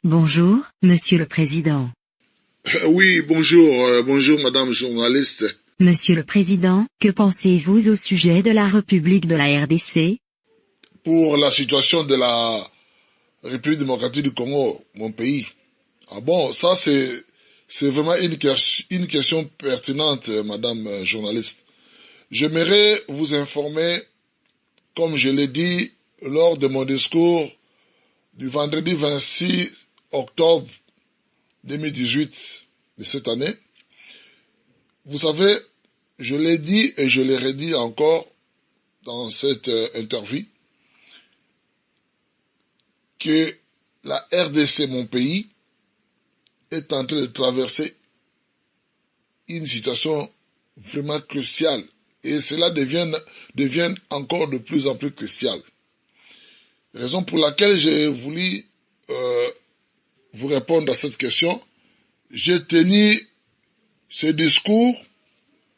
Bonjour, Monsieur le Président. Oui, bonjour, bonjour Madame journaliste. Monsieur le Président, que pensez-vous au sujet de la République de la RDC? Pour la situation de la République démocratique du Congo, mon pays. Ah bon, ça c'est vraiment une question pertinente, Madame journaliste. J'aimerais vous informer, comme je l'ai dit lors de mon discours du vendredi 26 octobre 2018 de cette année. Vous savez, je l'ai dit et je l'ai redit encore dans cette interview, que la RDC, mon pays, est en train de traverser une situation vraiment cruciale. Et cela devient encore de plus en plus crucial. Raison pour laquelle j'ai voulu vous répondre à cette question. J'ai tenu ce discours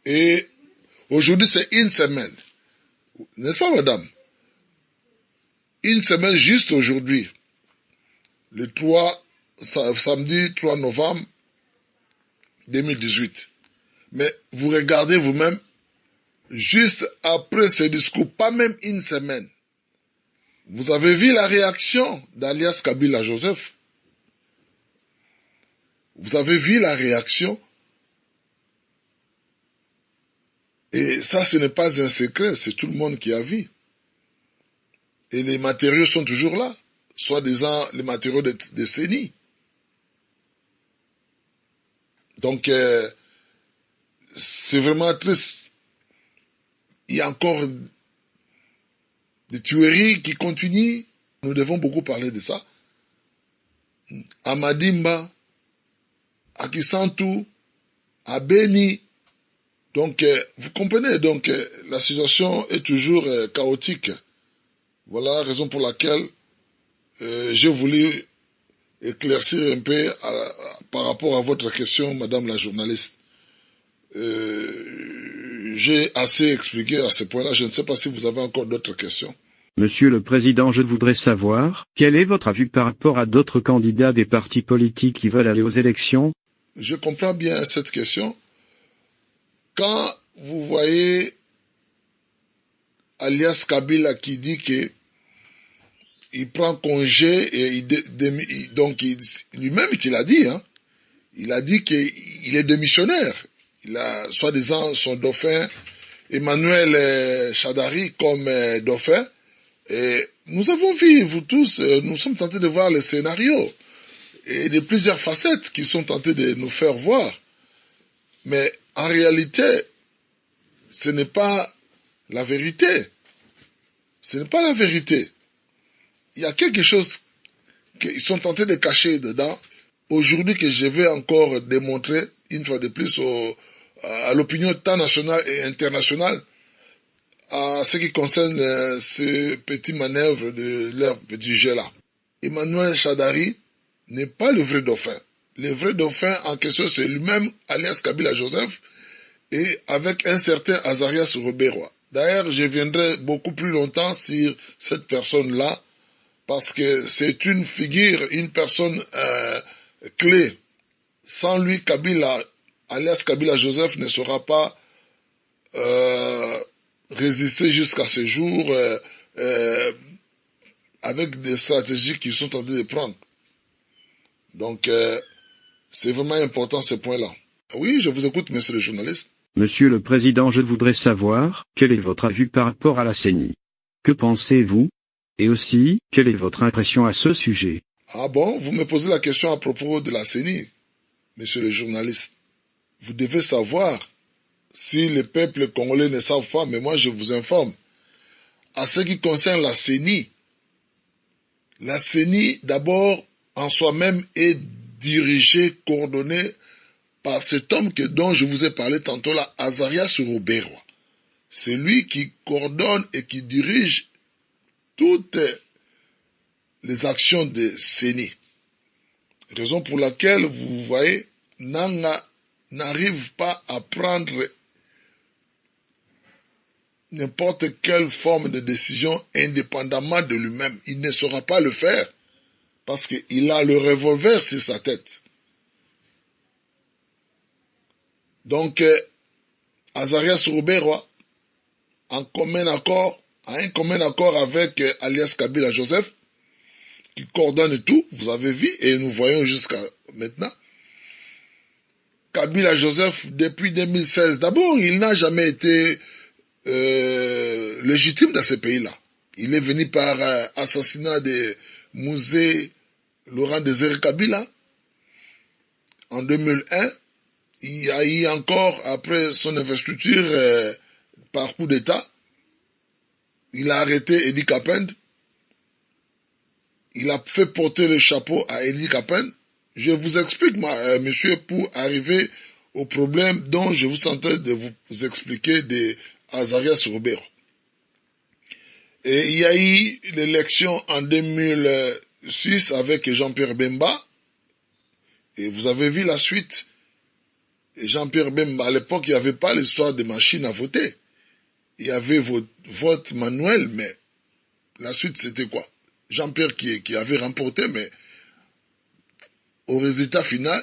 et aujourd'hui c'est une semaine. N'est-ce pas, madame? Une semaine juste aujourd'hui. Le samedi 3 novembre 2018. Mais vous regardez vous-même, juste après ce discours, pas même une semaine, vous avez vu la réaction d'alias Kabila Joseph. Vous avez vu la réaction. Et ça, ce n'est pas un secret, c'est tout le monde qui a vu. Et les matériaux sont toujours là, soi-disant les matériaux de CENI. Donc, c'est vraiment triste. Il y a encore des tueries qui continuent. Nous devons beaucoup parler de ça. À Madimba, à Kisantu, à Beni. Donc, vous comprenez, donc la situation est toujours chaotique. Voilà la raison pour laquelle j'ai voulu éclaircir un peu par rapport à votre question, Madame la journaliste. J'ai assez expliqué à ce point-là. Je ne sais pas si vous avez encore d'autres questions. Monsieur le Président, je voudrais savoir, quel est votre avis par rapport à d'autres candidats des partis politiques qui veulent aller aux élections? Je comprends bien cette question. Quand vous voyez alias Kabila qui dit que il prend congé et donc lui-même qu'il a dit, hein, il a dit qu'il est démissionnaire. Il a soi-disant son dauphin Emmanuel Chadari comme dauphin. Et nous avons vu, vous tous, nous sommes tentés de voir le scénario et de plusieurs facettes qu'ils sont tentés de nous faire voir. Mais en réalité, ce n'est pas la vérité. Ce n'est pas la vérité. Il y a quelque chose qu'ils sont tentés de cacher dedans. Aujourd'hui que je vais encore démontrer, une fois de plus, à l'opinion tant nationale et internationale, à ce qui concerne ce petit manœuvre de leur petit jeu-là. Emmanuel Chadari n'est pas le vrai dauphin. Le vrai dauphin en question, c'est lui-même, alias Kabila Joseph, et avec un certain Azarias Robert. D'ailleurs, je viendrai beaucoup plus longtemps sur cette personne-là, parce que c'est une figure, une personne clé. Sans lui, Kabila, alias Kabila Joseph, ne sera pas résister jusqu'à ce jour avec des stratégies qu'ils sont en train de prendre. Donc, c'est vraiment important ce point-là. Oui, je vous écoute, monsieur le journaliste. Monsieur le Président, je voudrais savoir, quel est votre avis par rapport à la CENI? Que pensez-vous? Et aussi, quelle est votre impression à ce sujet? Ah bon, vous me posez la question à propos de la CENI, monsieur le journaliste. Vous devez savoir, si les peuples congolais ne savent pas, mais moi je vous informe. À ce qui concerne la CENI d'abord, en soi-même, est dirigée, coordonnée par cet homme dont je vous ai parlé tantôt là, Azarias Robert. C'est lui qui coordonne et qui dirige toutes les actions de CENI. Raison pour laquelle, vous voyez, Nanga n'arrive pas à prendre n'importe quelle forme de décision indépendamment de lui-même. Il ne saura pas le faire. parce qu'il a le revolver sur sa tête. Donc, Azarias Ruberwa, a un commun accord avec alias Kabila Joseph, qui coordonne tout, vous avez vu, et nous voyons jusqu'à maintenant. Kabila Joseph, depuis 2016, d'abord, il n'a jamais été légitime dans ce pays-là. Il est venu par assassinat de Mouzé Laurent Désiré Kabila en 2001. Il y a eu encore, après son investiture par coup d'État, il a arrêté Edi Kapend. Il a fait porter le chapeau à Edi Kapend. Je vous explique, monsieur, pour arriver au problème dont je vous sentais de vous expliquer de Azarias Ruberwa. Et il y a eu l'élection en 2006 avec Jean-Pierre Bemba. Et vous avez vu la suite. Et Jean-Pierre Bemba, à l'époque, il n'y avait pas l'histoire de machine à voter. Il y avait vote manuel, mais la suite, c'était quoi? Jean-Pierre qui avait remporté, mais au résultat final,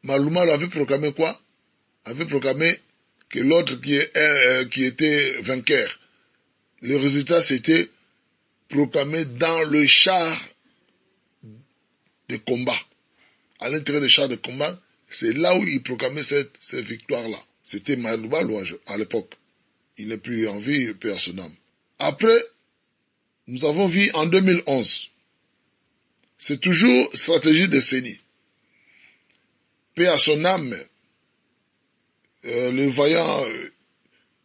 Malouma avait proclamé quoi? Avait proclamé que l'autre qui était vainqueur. Le résultat, c'était proclamé dans le char de combat. À l'intérieur des chars de combat, c'est là où il proclamait cette victoire-là. C'était Malouma à l'époque. Il n'est plus en vie, paix à son âme. Après, nous avons vu en 2011. C'est toujours stratégie de CENI. Paix à son âme, le vaillant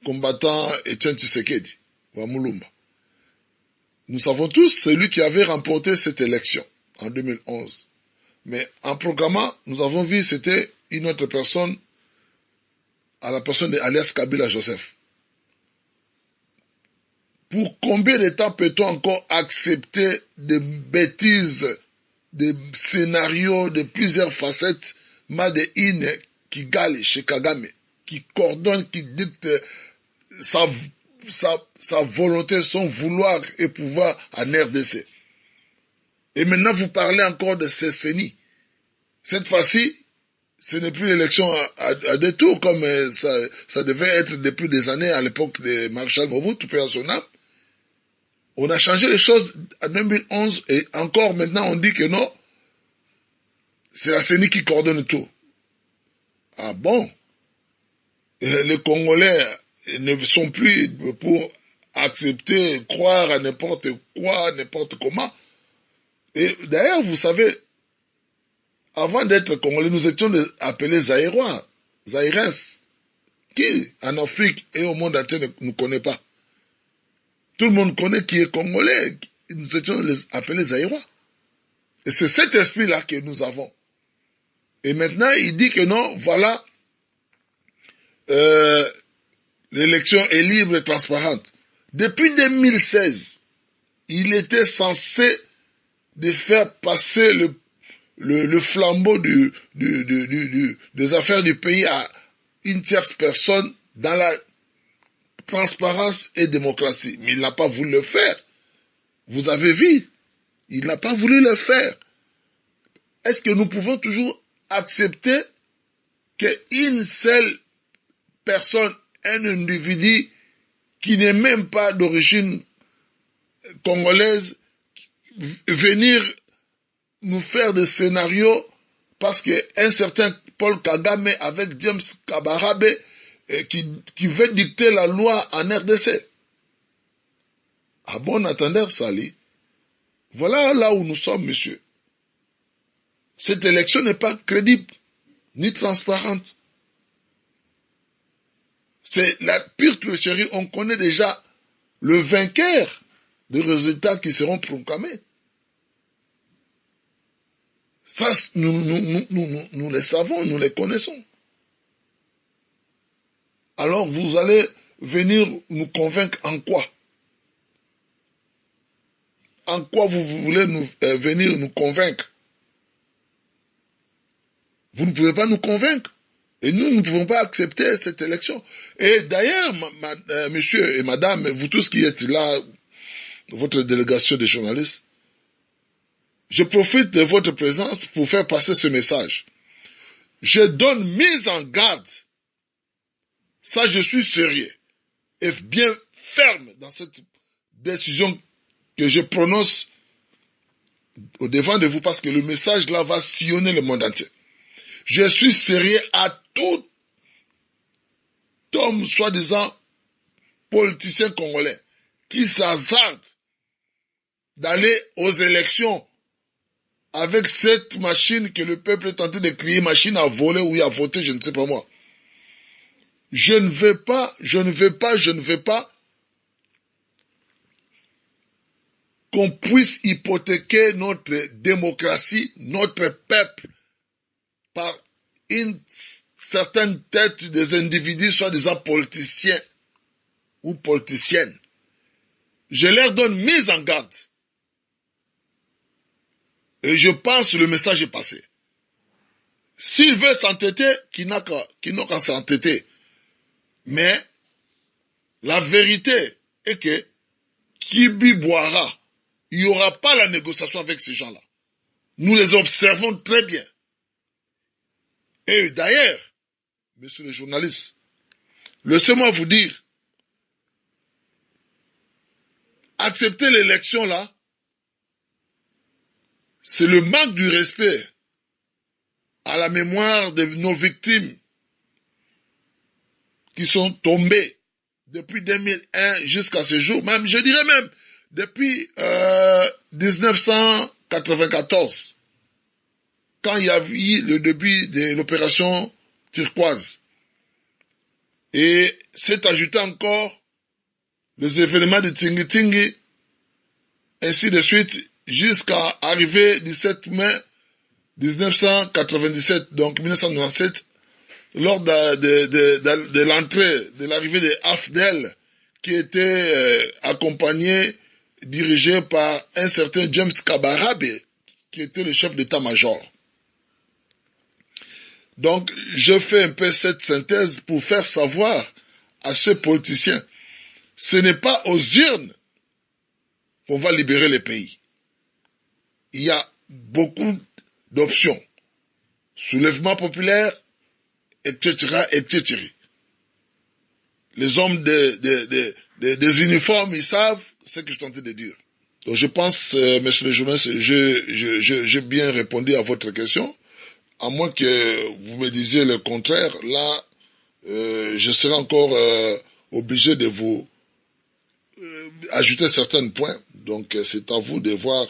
combattant Etienne Tshisekedi, Wamulumba. Nous savons tous, c'est lui qui avait remporté cette élection en 2011. Mais en proclamant, nous avons vu, c'était une autre personne, à la personne d'alias Kabila Joseph. Pour combien de temps peut-on encore accepter des bêtises, des scénarios de plusieurs facettes, de Ine qui gagne chez Kagame, qui coordonne, qui dicte sa volonté, son vouloir et pouvoir en RDC. Et maintenant, vous parlez encore de ces CENI. Cette fois-ci, ce n'est plus l'élection à deux tours, comme ça devait être depuis des années à l'époque de Marshal Mobutu, paix à son âme. On a changé les choses en 2011 et encore maintenant on dit que non, c'est la CENI qui coordonne tout. Ah bon? Les Congolais ne sont plus pour accepter, croire à n'importe quoi, n'importe comment. Et d'ailleurs, vous savez, avant d'être Congolais, nous étions appelés Zaïrois, Zaïrens, qui en Afrique et au monde entier ne nous connaît pas. Tout le monde connaît qui est Congolais, nous étions appelés Zaïrois. Et c'est cet esprit-là que nous avons. Et maintenant, il dit que non, voilà, l'élection est libre et transparente. Depuis 2016, il était censé de faire passer le flambeau des affaires du pays à une tierce personne dans la transparence et démocratie. Mais il n'a pas voulu le faire. Vous avez vu, il n'a pas voulu le faire. Est-ce que nous pouvons toujours accepter qu'une seule personne, un individu qui n'est même pas d'origine congolaise, venir nous faire des scénarios parce qu'un certain Paul Kagame avec James Kabarabe qui veut dicter la loi en RDC. À bon entendeur, Sali, voilà là où nous sommes, monsieur. Cette élection n'est pas crédible, ni transparente. C'est la pire tricherie. On connaît déjà le vainqueur des résultats qui seront proclamés. Ça, nous les savons, nous les connaissons. Alors vous allez venir nous convaincre en quoi? En quoi vous voulez venir nous convaincre? Vous ne pouvez pas nous convaincre. Et nous ne pouvons pas accepter cette élection. Et d'ailleurs, monsieur et madame, vous tous qui êtes là, votre délégation de journalistes, je profite de votre présence pour faire passer ce message. Je donne mise en garde. Ça, je suis sérieux et bien ferme dans cette décision que je prononce au devant de vous parce que le message là va sillonner le monde entier. Je suis sérieux à tout homme soi-disant politicien congolais qui s'hasarde d'aller aux élections avec cette machine que le peuple est tenté de créer, machine à voler ou à voter, je ne sais pas moi. Je ne veux pas qu'on puisse hypothéquer notre démocratie, notre peuple, par une certaine tête des individus, soi-disant politiciens ou politiciennes. Je leur donne mise en garde. Et je pense que le message est passé. S'il veut s'entêter, qu'il n'a qu'à s'entêter. Mais la vérité est que Kibi boira. Il n'y aura pas la négociation avec ces gens-là. Nous les observons très bien. Et d'ailleurs, messieurs les journalistes, laissez-moi vous dire, accepter l'élection là, c'est le manque du respect à la mémoire de nos victimes qui sont tombées depuis 2001 jusqu'à ce jour, même, je dirais même, depuis 1994, quand il y a eu le début de l'opération turquoise. Et c'est ajouté encore les événements de Tingi-Tingi, ainsi de suite, jusqu'à arriver 17 mai 1997, donc 1997, lors de l'entrée, de l'arrivée de AFDEL, qui était accompagné, dirigé par un certain James Kabarabe, qui était le chef d'état-major. Donc, je fais un peu cette synthèse pour faire savoir à ceux politiciens, ce n'est pas aux urnes qu'on va libérer les pays. Il y a beaucoup d'options. Soulèvement populaire, etc., etc. Les hommes des uniformes, ils savent ce que je suis en train de dire. Donc je pense, messieurs les journalistes, j'ai bien répondu à votre question. À moins que vous me disiez le contraire, là, je serai encore obligé de vous ajouter certains points. Donc c'est à vous de voir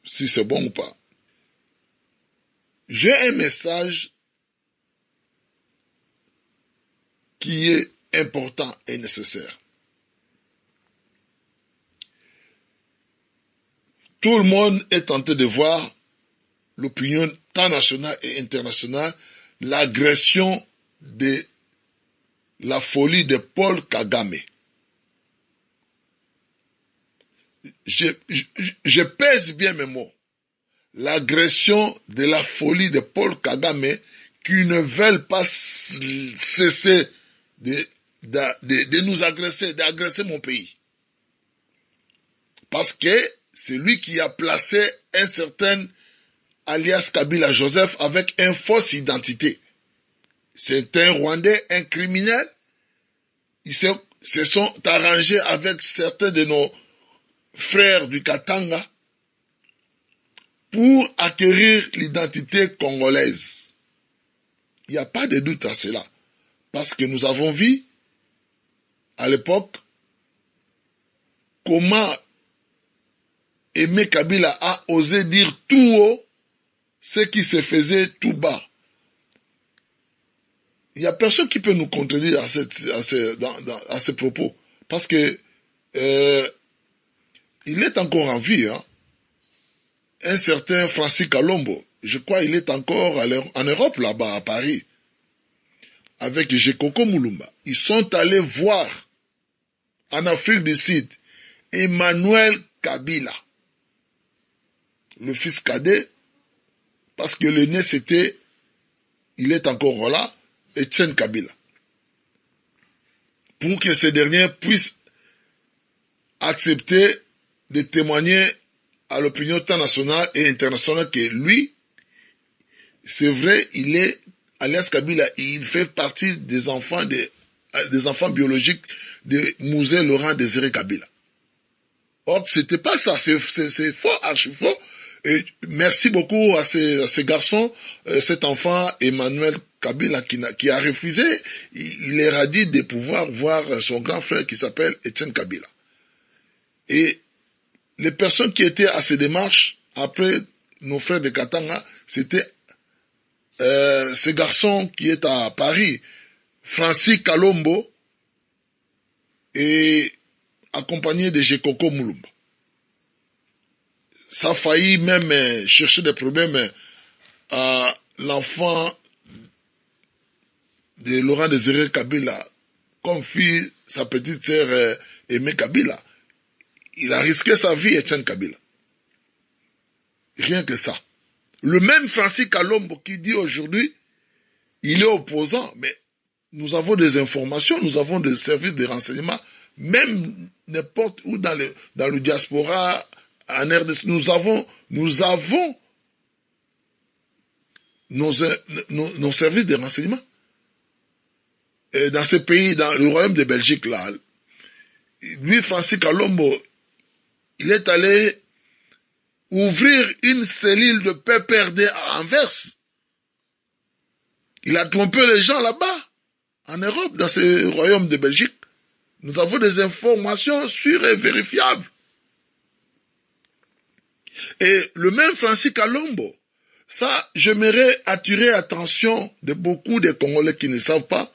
si c'est bon ou pas. J'ai un message qui est important et nécessaire. Tout le monde est tenté de voir l'opinion tant nationale et internationale, l'agression de la folie de Paul Kagame. Je pèse bien mes mots. L'agression de la folie de Paul Kagame qui ne veulent pas cesser de nous agresser, d'agresser mon pays. Parce que c'est lui qui a placé un certain alias Kabila Joseph avec une fausse identité. C'est un Rwandais, un criminel. Ils se sont arrangés avec certains de nos frères du Katanga pour acquérir l'identité congolaise. Il n'y a pas de doute à cela. Parce que nous avons vu, à l'époque, comment Aimé Kabila a osé dire tout haut ce qui se faisait tout bas. Il n'y a personne qui peut nous contredire à ces propos. Parce que il est encore en vie, hein. Un certain Francis Kalombo, je crois il est encore en Europe là-bas, à Paris, avec Jekoko Mulumba. Ils sont allés voir en Afrique du Sud Emmanuel Kabila, le fils cadet, parce que le né c'était, il est encore là, Etienne Kabila, pour que ce dernier puisse accepter de témoigner à l'opinion internationale et internationale que lui, c'est vrai, il est, alias Kabila, il fait partie des enfants biologiques de Mouzé Laurent Désiré Kabila. Or, c'était pas ça, c'est faux, archi faux. Et merci beaucoup à ce garçon, cet enfant, Emmanuel Kabila, qui a refusé, il est radis de pouvoir voir son grand frère qui s'appelle Etienne Kabila. Et les personnes qui étaient à ces démarches, après nos frères de Katanga, c'était ce garçon qui est à Paris, Francis Kalombo, et accompagné de Jekoko Moulumba. Ça a failli même chercher des problèmes à l'enfant de Laurent Désiré Kabila, comme fille sa petite sœur Aimée Kabila. Il a risqué sa vie, Etienne Kabila. Rien que ça. Le même Francis Kalombo qui dit aujourd'hui, il est opposant, mais nous avons des informations, nous avons des services de renseignement, même n'importe où dans le diaspora, en RDC, nous avons nos services de renseignement. Et dans ce pays, dans le royaume de Belgique, là, lui, Francis Kalombo, il est allé ouvrir une cellule de PPRD à Anvers. Il a trompé les gens là-bas, en Europe, dans ce royaume de Belgique. Nous avons des informations sûres et vérifiables. Et le même Francis Kalombo, ça, j'aimerais attirer l'attention de beaucoup de Congolais qui ne savent pas,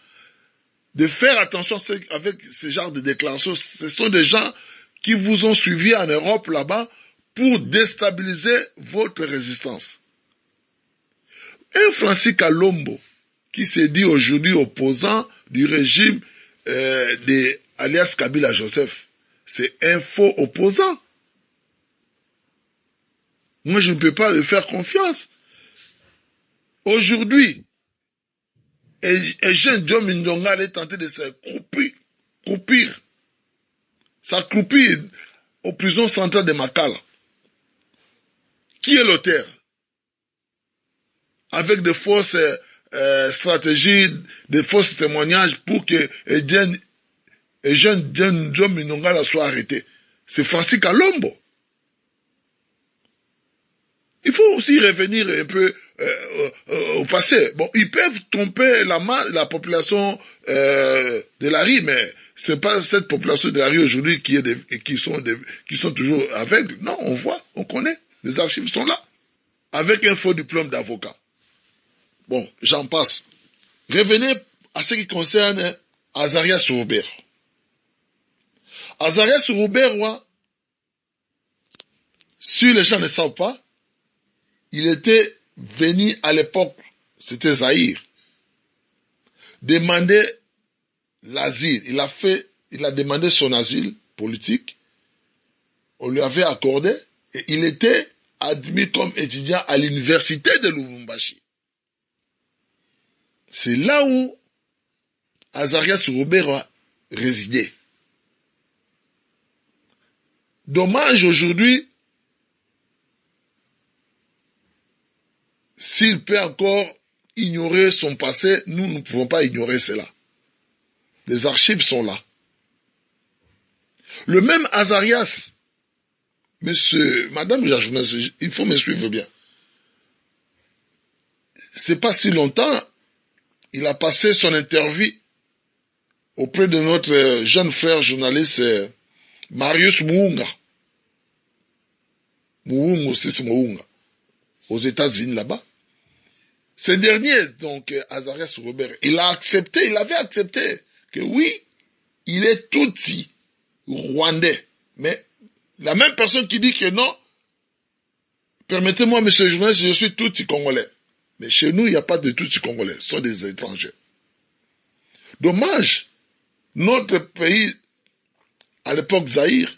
de faire attention avec ce genre de déclarations. Ce sont des gens qui vous ont suivi en Europe là-bas pour déstabiliser votre résistance. Un Francis Kalombo qui s'est dit aujourd'hui opposant du régime de alias Kabila Joseph, c'est un faux opposant. Moi, je ne peux pas lui faire confiance. Aujourd'hui, Eugène Diom Ndonga allait tenter de s'accroupir aux prisons centrales de Makala. Qui est l'auteur? Avec de fausses stratégies, de fausses témoignages pour que Eugène Diom Ndonga soit arrêté. C'est Francis Kalombo. Il faut aussi revenir un peu au passé. Bon, ils peuvent tromper la population de la rue, mais c'est pas cette population de la rue aujourd'hui qui sont toujours aveugles. Non, on voit, on connaît. Les archives sont là. Avec un faux diplôme d'avocat. Bon, j'en passe. Revenez à ce qui concerne Azarias Roubert. Azarias Roubert, si les gens ne savent pas, il était venu à l'époque, c'était Zaïre, demander l'asile. Il a demandé son asile politique. On lui avait accordé et il était admis comme étudiant à l'université de Lubumbashi. C'est là où Azarias Roubert a résidé. Dommage aujourd'hui, s'il peut encore ignorer son passé, nous ne pouvons pas ignorer cela. Les archives sont là. Le même Azarias, madame la journaliste, il faut me suivre bien. C'est pas si longtemps, il a passé son interview auprès de notre jeune frère journaliste Marius Muunga. Muunga aussi, c'est Muunga. Aux États-Unis là-bas. Ce dernier, donc, Azarias Roubert, il avait accepté que oui, il est Tutsi, rwandais. Mais la même personne qui dit que non, permettez-moi, monsieur le journaliste, je suis Tutsi congolais. Mais chez nous, il n'y a pas de Tutsi congolais, ce sont des étrangers. Dommage, notre pays, à l'époque Zaïre,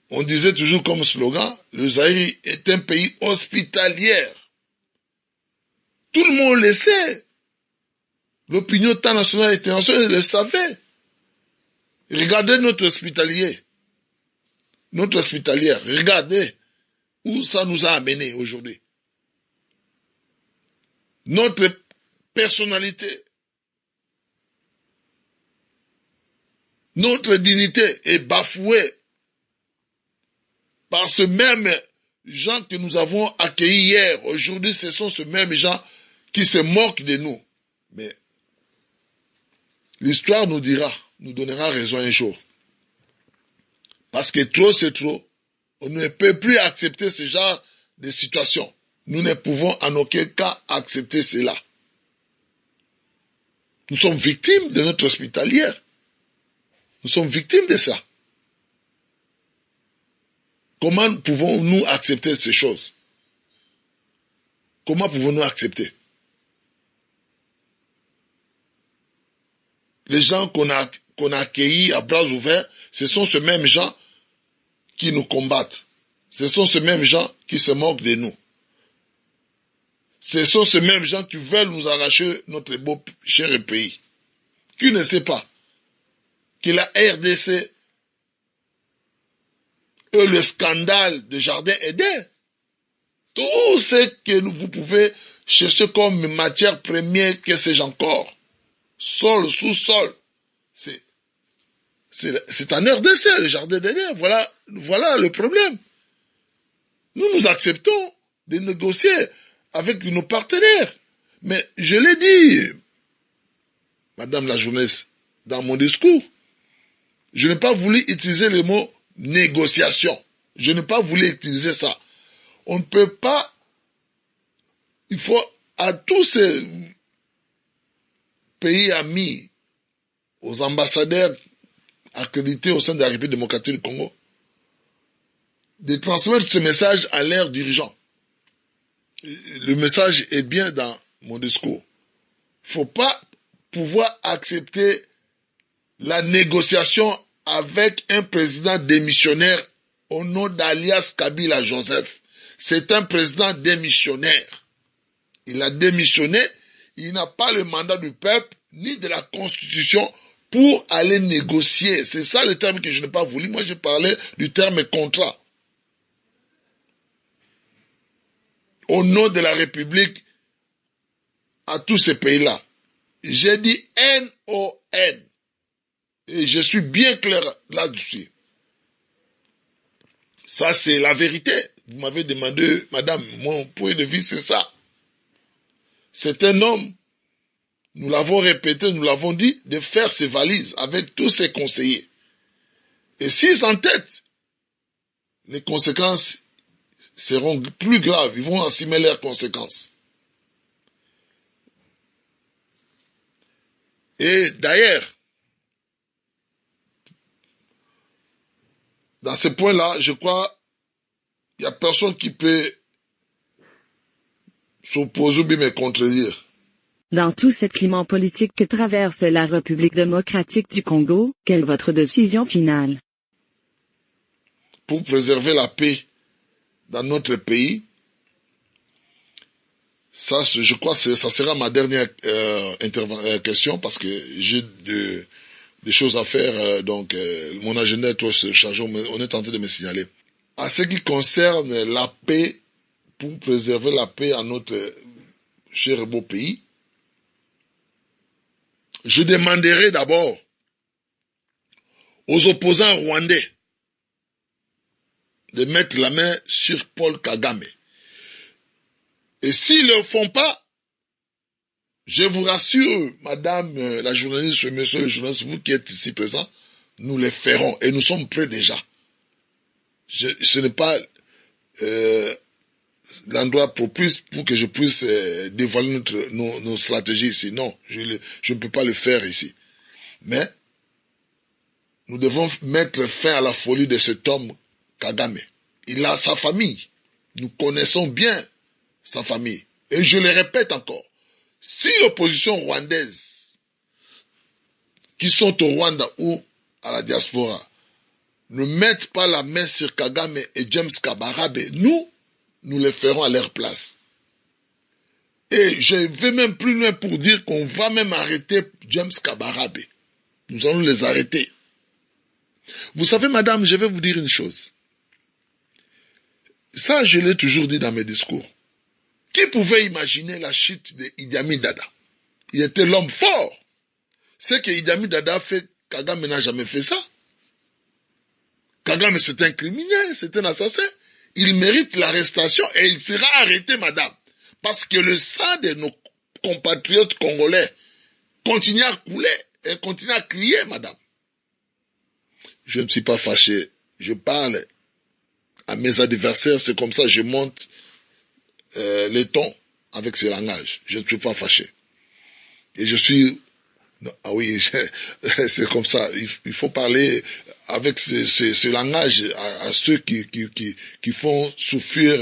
on disait toujours comme slogan, le Zaïre est un pays hospitalier. Tout le monde le sait. L'opinion internationale et internationale le savait. Regardez notre hospitalier. notre hospitalière. Regardez où ça nous a amené aujourd'hui. Notre personnalité, notre dignité est bafouée par ce même gens que nous avons accueillis hier. Aujourd'hui, ce sont ces mêmes gens qui se moquent de nous. Mais l'histoire nous donnera raison un jour. Parce que trop c'est trop. On ne peut plus accepter ce genre de situation. Nous ne pouvons en aucun cas accepter cela. Nous sommes victimes de notre hospitalière. Nous sommes victimes de ça. Comment pouvons-nous accepter ces choses? Comment pouvons-nous accepter? Les gens qu'on a accueillis à bras ouverts, ce sont ces mêmes gens qui nous combattent. Ce sont ces mêmes gens qui se moquent de nous. Ce sont ces mêmes gens qui veulent nous arracher notre beau cher pays. Qui ne sait pas que la RDC et le scandale de Jardin Eden, tout ce que vous pouvez chercher comme matière première, que sais-je encore, sol, sous-sol, c'est en RDC, le Jardin d'Eden. Voilà le problème. Nous acceptons de négocier avec nos partenaires. Mais je l'ai dit, Madame la journaliste, dans mon discours, je n'ai pas voulu utiliser le mot négociation. Je n'ai pas voulu utiliser ça. On ne peut pas, il faut à tous ces pays amis, aux ambassadeurs accrédités au sein de la République démocratique du Congo, de transmettre ce message à leurs dirigeants. Le message est bien dans mon discours. Il ne faut pas pouvoir accepter la négociation avec un président démissionnaire au nom d'alias Kabila Joseph. C'est un président démissionnaire. Il a démissionné, il n'a pas le mandat du peuple ni de la Constitution pour aller négocier. C'est ça le terme que je n'ai pas voulu. Moi, je parlais du terme contrat. Au nom de la République, à tous ces pays-là. J'ai dit N-O-N. Et je suis bien clair là-dessus. Ça, c'est la vérité. Vous m'avez demandé, madame, mon point de vue, c'est ça. C'est un homme, nous l'avons répété, nous l'avons dit, de faire ses valises avec tous ses conseillers. Et s'ils s'entêtent, les conséquences seront plus graves. Ils vont assumer leurs conséquences. Et d'ailleurs, dans ce point-là, je crois, il n'y a personne qui peut s'opposer ou bien me contredire. Dans tout ce climat politique que traverse la République démocratique du Congo, quelle est votre décision finale? Pour préserver la paix dans notre pays, ça, je crois que ça sera ma dernière question parce que j'ai des choses à faire, donc mon agenda est trop chargé, on est tenté de me signaler. À ce qui concerne la paix, pour préserver la paix à notre cher et beau pays, je demanderai d'abord aux opposants rwandais de mettre la main sur Paul Kagame. Et s'ils ne le font pas, je vous rassure, madame la journaliste, monsieur le journaliste, vous qui êtes ici présents, nous les ferons et nous sommes prêts déjà. Ce n'est pas l'endroit propice pour que je puisse dévoiler nos stratégies ici. Non, je ne peux pas le faire ici. Mais nous devons mettre fin à la folie de cet homme Kagame. Il a sa famille. Nous connaissons bien sa famille. Et je le répète encore. Si l'opposition rwandaise, qui sont au Rwanda ou à la diaspora, ne mettent pas la main sur Kagame et James Kabarabe, nous les ferons à leur place. Et je vais même plus loin pour dire qu'on va même arrêter James Kabarabe. Nous allons les arrêter. Vous savez, madame, je vais vous dire une chose. Ça, je l'ai toujours dit dans mes discours. Qui pouvait imaginer la chute d'Idi Amin Dada? Il était l'homme fort. Ce que Idi Amin Dada a fait, Kagame n'a jamais fait ça. Kagame, c'est un criminel, c'est un assassin. Il mérite l'arrestation et il sera arrêté, madame. Parce que le sang de nos compatriotes congolais continue à couler et continue à crier, madame. Je ne suis pas fâché. Je parle à mes adversaires, c'est comme ça, je monte les tons avec ce langage. Je ne suis pas fâché. Et je suis... Non, ah oui, c'est comme ça. Il faut parler avec ce langage à ceux qui font souffrir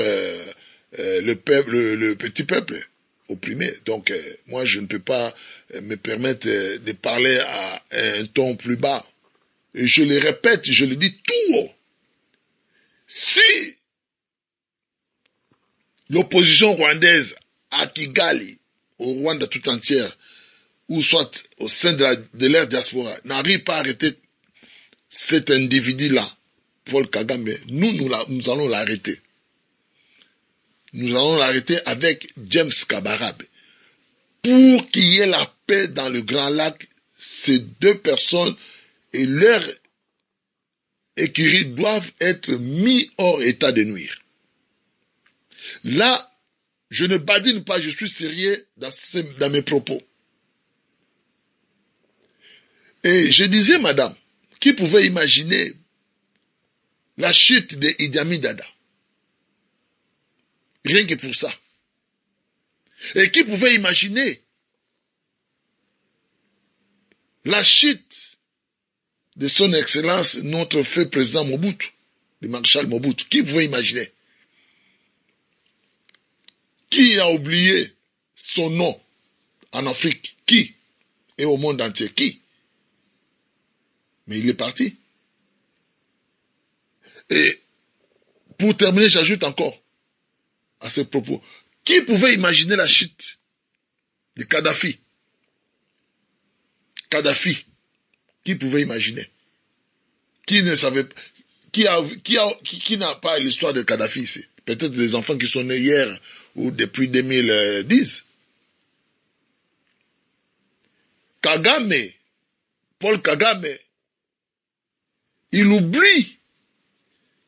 le peuple, le petit peuple opprimé. Donc, moi, je ne peux pas me permettre de parler à un ton plus bas. Et je le répète, je le dis tout haut. Si l'opposition rwandaise à Kigali, au Rwanda tout entière, ou soit au sein de leur diaspora, n'arrive pas à arrêter cet individu-là, Paul Kagame, nous allons l'arrêter. Nous allons l'arrêter avec James Kabarebe. Pour qu'il y ait la paix dans le Grand Lac, ces deux personnes et leurs écuries doivent être mis hors état de nuire. Là, je ne badine pas, je suis sérieux dans mes propos. Et je disais, madame, qui pouvait imaginer la chute de Idi Amin Dada? Rien que pour ça. Et qui pouvait imaginer la chute de son excellence, notre feu président Mobutu, le maréchal Mobutu? Qui pouvait imaginer? Qui a oublié son nom en Afrique? Qui? Et au monde entier? Qui? Mais il est parti. Et pour terminer, j'ajoute encore à ce propos. Qui pouvait imaginer la chute de Kadhafi? Kadhafi. Qui pouvait imaginer? Qui ne savait pas? Qui n'a pas l'histoire de Kadhafi ici? Peut-être les enfants qui sont nés hier ou depuis 2010. Kagame, Paul Kagame, il oublie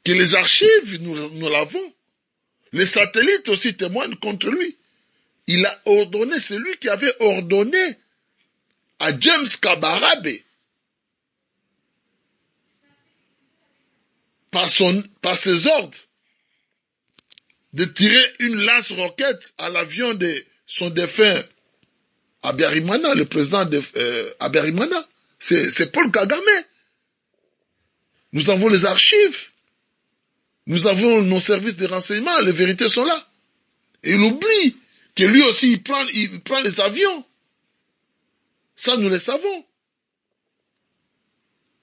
que les archives, nous l'avons. Les satellites aussi témoignent contre lui. Il a ordonné, c'est lui qui avait ordonné à James Kabarebe, par ses ordres, de tirer une lance-roquette à l'avion de son défunt Habyarimana, le président de Habyarimana. C'est Paul Kagame. Nous avons les archives. Nous avons nos services de renseignement. Les vérités sont là. Et il oublie que lui aussi, il prend les avions. Ça, nous le savons.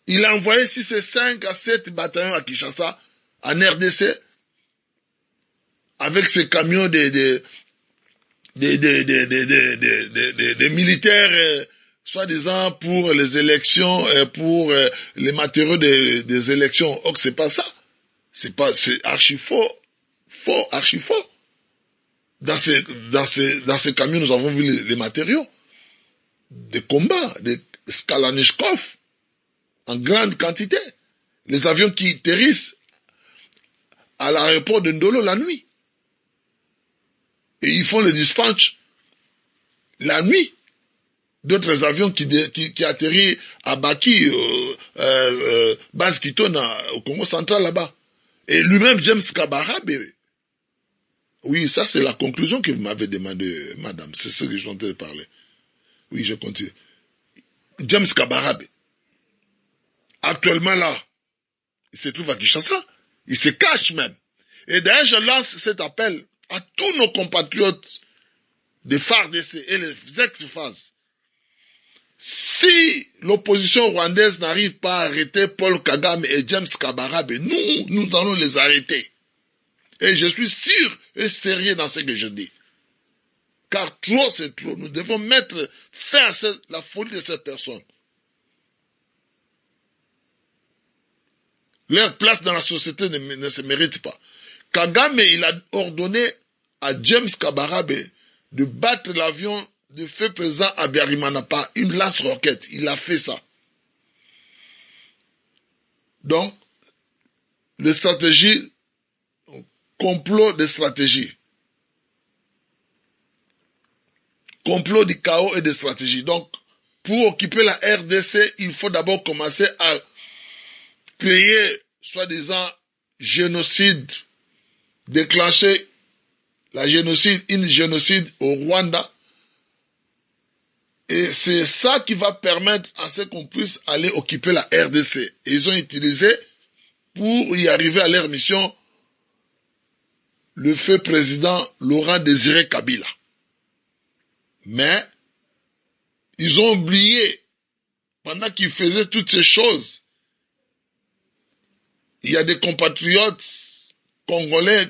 Il a envoyé 5 à 7 bataillons à Kinshasa, en RDC, avec ses camions des militaires, soi-disant pour les élections, pour les matériaux des élections. Or, c'est pas ça. C'est archi faux. Archi faux. Dans ces camions, nous avons vu les matériaux. Des combats, des Kalachnikov, en grande quantité. Les avions qui atterrissent à l'aéroport de Ndolo la nuit. Et ils font le dispatch la nuit. D'autres avions qui atterrissent à Baki, base Kitona, au Congo central là-bas. Et lui-même, James Kabarebe. Oui, ça c'est la conclusion que vous m'avez demandé, madame. C'est ce que je suis en train de parler. Oui, je continue. James Kabarebe. Actuellement là, il se trouve à Kinshasa. Il se cache même. Et d'ailleurs, je lance cet appel à tous nos compatriotes des FARDC et les ex-FAS. Si l'opposition rwandaise n'arrive pas à arrêter Paul Kagame et James Kabarebe, nous allons les arrêter. Et je suis sûr et sérieux dans ce que je dis. Car trop c'est trop. Nous devons mettre fin à la folie de cette personne. Leur place dans la société ne se mérite pas. Kagame, il a ordonné à James Kabarabe de battre l'avion de feu président Abiyarimana, une lance-roquette. Il a fait ça. Donc, les stratégies, complot des stratégies. Complot du chaos et des stratégies. Donc, pour occuper la RDC, il faut d'abord commencer à créer, soi-disant, génocide, déclencher une génocide au Rwanda. Et c'est ça qui va permettre à ce qu'on puisse aller occuper la RDC. Et ils ont utilisé, pour y arriver à leur mission, le feu président Laurent Désiré Kabila. Mais, ils ont oublié, pendant qu'ils faisaient toutes ces choses, il y a des compatriotes congolais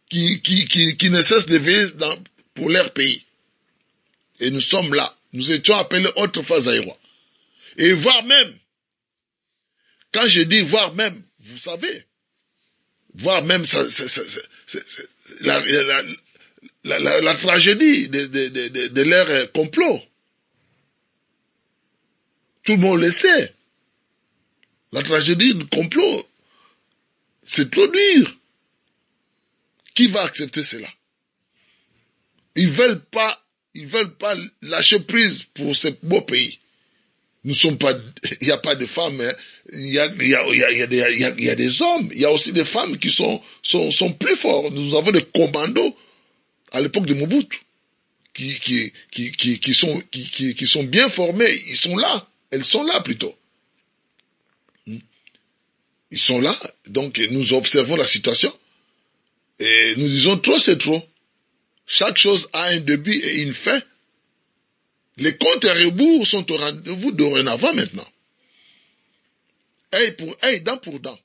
qui ne cessent de veiller pour leur pays. Et nous sommes là. Nous étions appelés autrefois Zaïrois. Et voire même, quand je dis voire même, vous savez, voire même la tragédie de leur complot. Tout le monde le sait. La tragédie du complot, c'est trop dur. Qui va accepter cela? Ils veulent pas lâcher prise pour ce beau pays. Nous sommes pas, il n'y a pas de femmes, hein. Il y a des hommes, il y a aussi des femmes qui sont plus forts. Nous avons des commandos à l'époque de Mobutu qui sont bien formés. Ils sont là, elles sont là plutôt. Ils sont là, donc nous observons la situation et nous disons trop c'est trop. Chaque chose a un début et une fin. Les comptes à rebours sont au rendez-vous dorénavant maintenant. Œil pour œil, dent pour dent.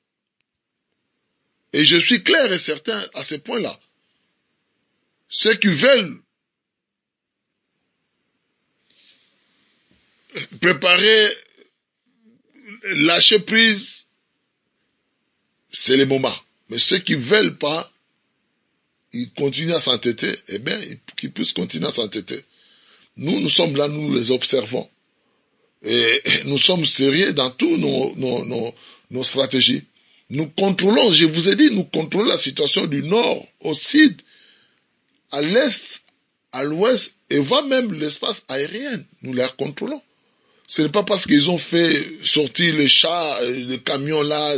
Et je suis clair et certain à ce point-là. Ceux qui veulent préparer, lâcher prise, c'est le moment. Mais ceux qui ne veulent pas, ils continuent à s'entêter, eh bien, qu'ils puissent continuer à s'entêter. Nous sommes là, nous les observons. Et nous sommes sérieux dans tous nos stratégies. Nous contrôlons, je vous ai dit, nous contrôlons la situation du nord au sud, à l'est, à l'ouest, et voire même l'espace aérien. Nous la contrôlons. Ce n'est pas parce qu'ils ont fait sortir les chars, les camions là,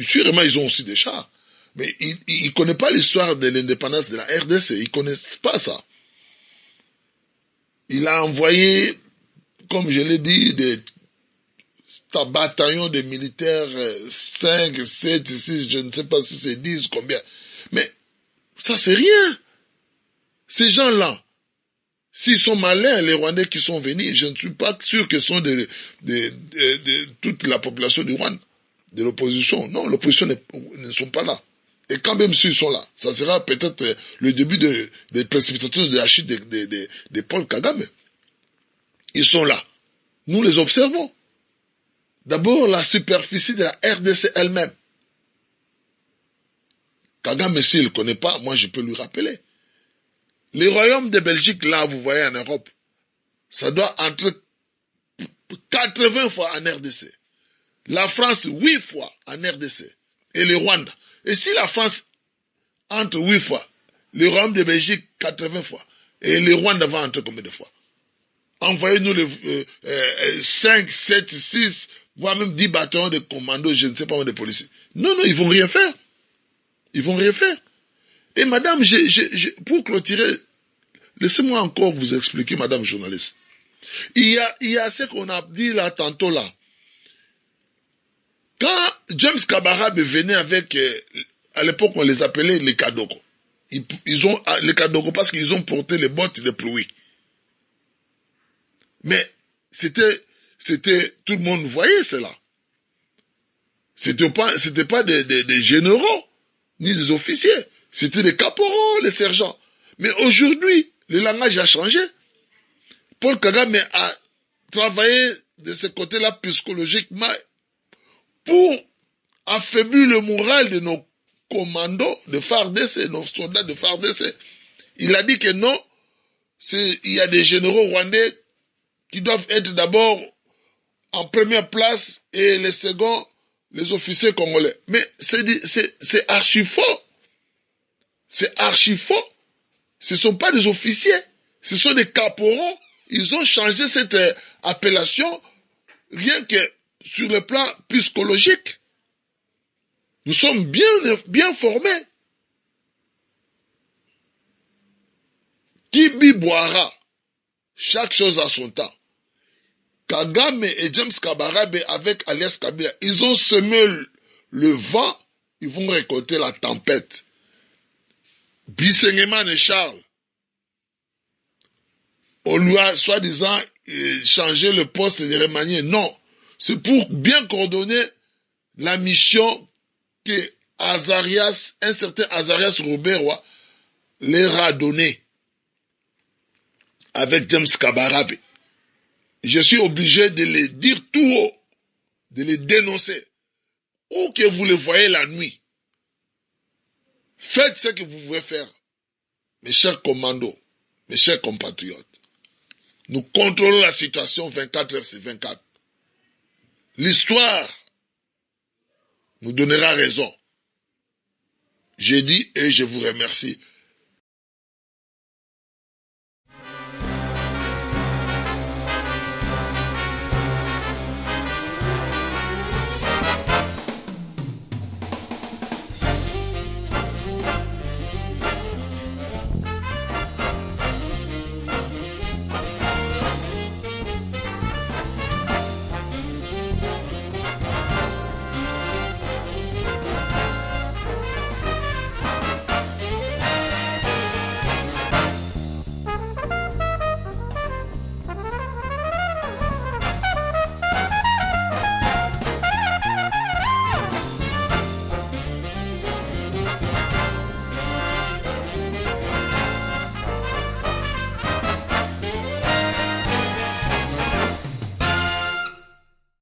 sûrement ils ont aussi des chars. Mais ils ne connaissent pas l'histoire de l'indépendance de la RDC, ils ne connaissent pas ça. Il a envoyé, comme je l'ai dit, des bataillons de militaires, 5, 7, 6, je ne sais pas si c'est 10, combien. Mais ça c'est rien. Ces gens-là, s'ils sont malins, les Rwandais qui sont venus, je ne suis pas sûr que ce sont de toute la population du Rwanda, de l'opposition. Non, l'opposition ne sont pas là. Et quand même s'ils sont là, ça sera peut-être le début des précipitations de la chute de Paul Kagame. Ils sont là. Nous les observons. D'abord, la superficie de la RDC elle-même. Kagame, s'il ne le connaît pas, moi je peux lui rappeler. Les royaumes de Belgique, là, vous voyez en Europe, ça doit entrer 80 fois en RDC. La France, 8 fois en RDC. Et le Rwanda. Et si la France entre 8 fois, le royaume de Belgique, 80 fois, et le Rwanda va entrer combien de fois? Envoyez-nous les 5, 7, 6, voire même 10 bataillons de commandos, je ne sais pas, de policiers. Non, ils vont rien faire. Ils vont rien faire. Et madame, pour clôturer, laissez-moi encore vous expliquer, madame journaliste. Il y a ce qu'on a dit là, tantôt là. Quand James Kabarabe venait avec, à l'époque on les appelait les Kadoko. Ils ont les Kadoko parce qu'ils ont porté les bottes de pluie. Mais c'était, tout le monde voyait cela. C'était pas des généraux, ni des officiers. C'était des caporaux, les sergents. Mais aujourd'hui, le langage a changé. Paul Kagame a travaillé de ce côté-là psychologiquement pour affaiblir le moral de nos commandos de FARDC, nos soldats de FARDC. Il a dit que non, il y a des généraux rwandais qui doivent être d'abord en première place et les seconds, les officiers congolais. Mais c'est archi faux. C'est archi faux. Ce ne sont pas des officiers, ce sont des caporaux. Ils ont changé cette appellation rien que sur le plan psychologique. Nous sommes bien formés. Kibi Boara, chaque chose à son temps. Kagame et James Kabarabe avec alias Kabila, ils ont semé le vent, ils vont récolter la tempête. Bisengeman et Charles, on lui a soi-disant changé le poste de remanié. Non, c'est pour bien coordonner la mission que Azarias, un certain Azarias Roberwa, leur a donnée avec James Kabarabe. Je suis obligé de les dire tout haut, de les dénoncer. Où que vous les voyez la nuit, faites ce que vous pouvez faire, mes chers commandos, mes chers compatriotes. Nous contrôlons la situation 24 heures sur 24. L'histoire nous donnera raison. J'ai dit et je vous remercie.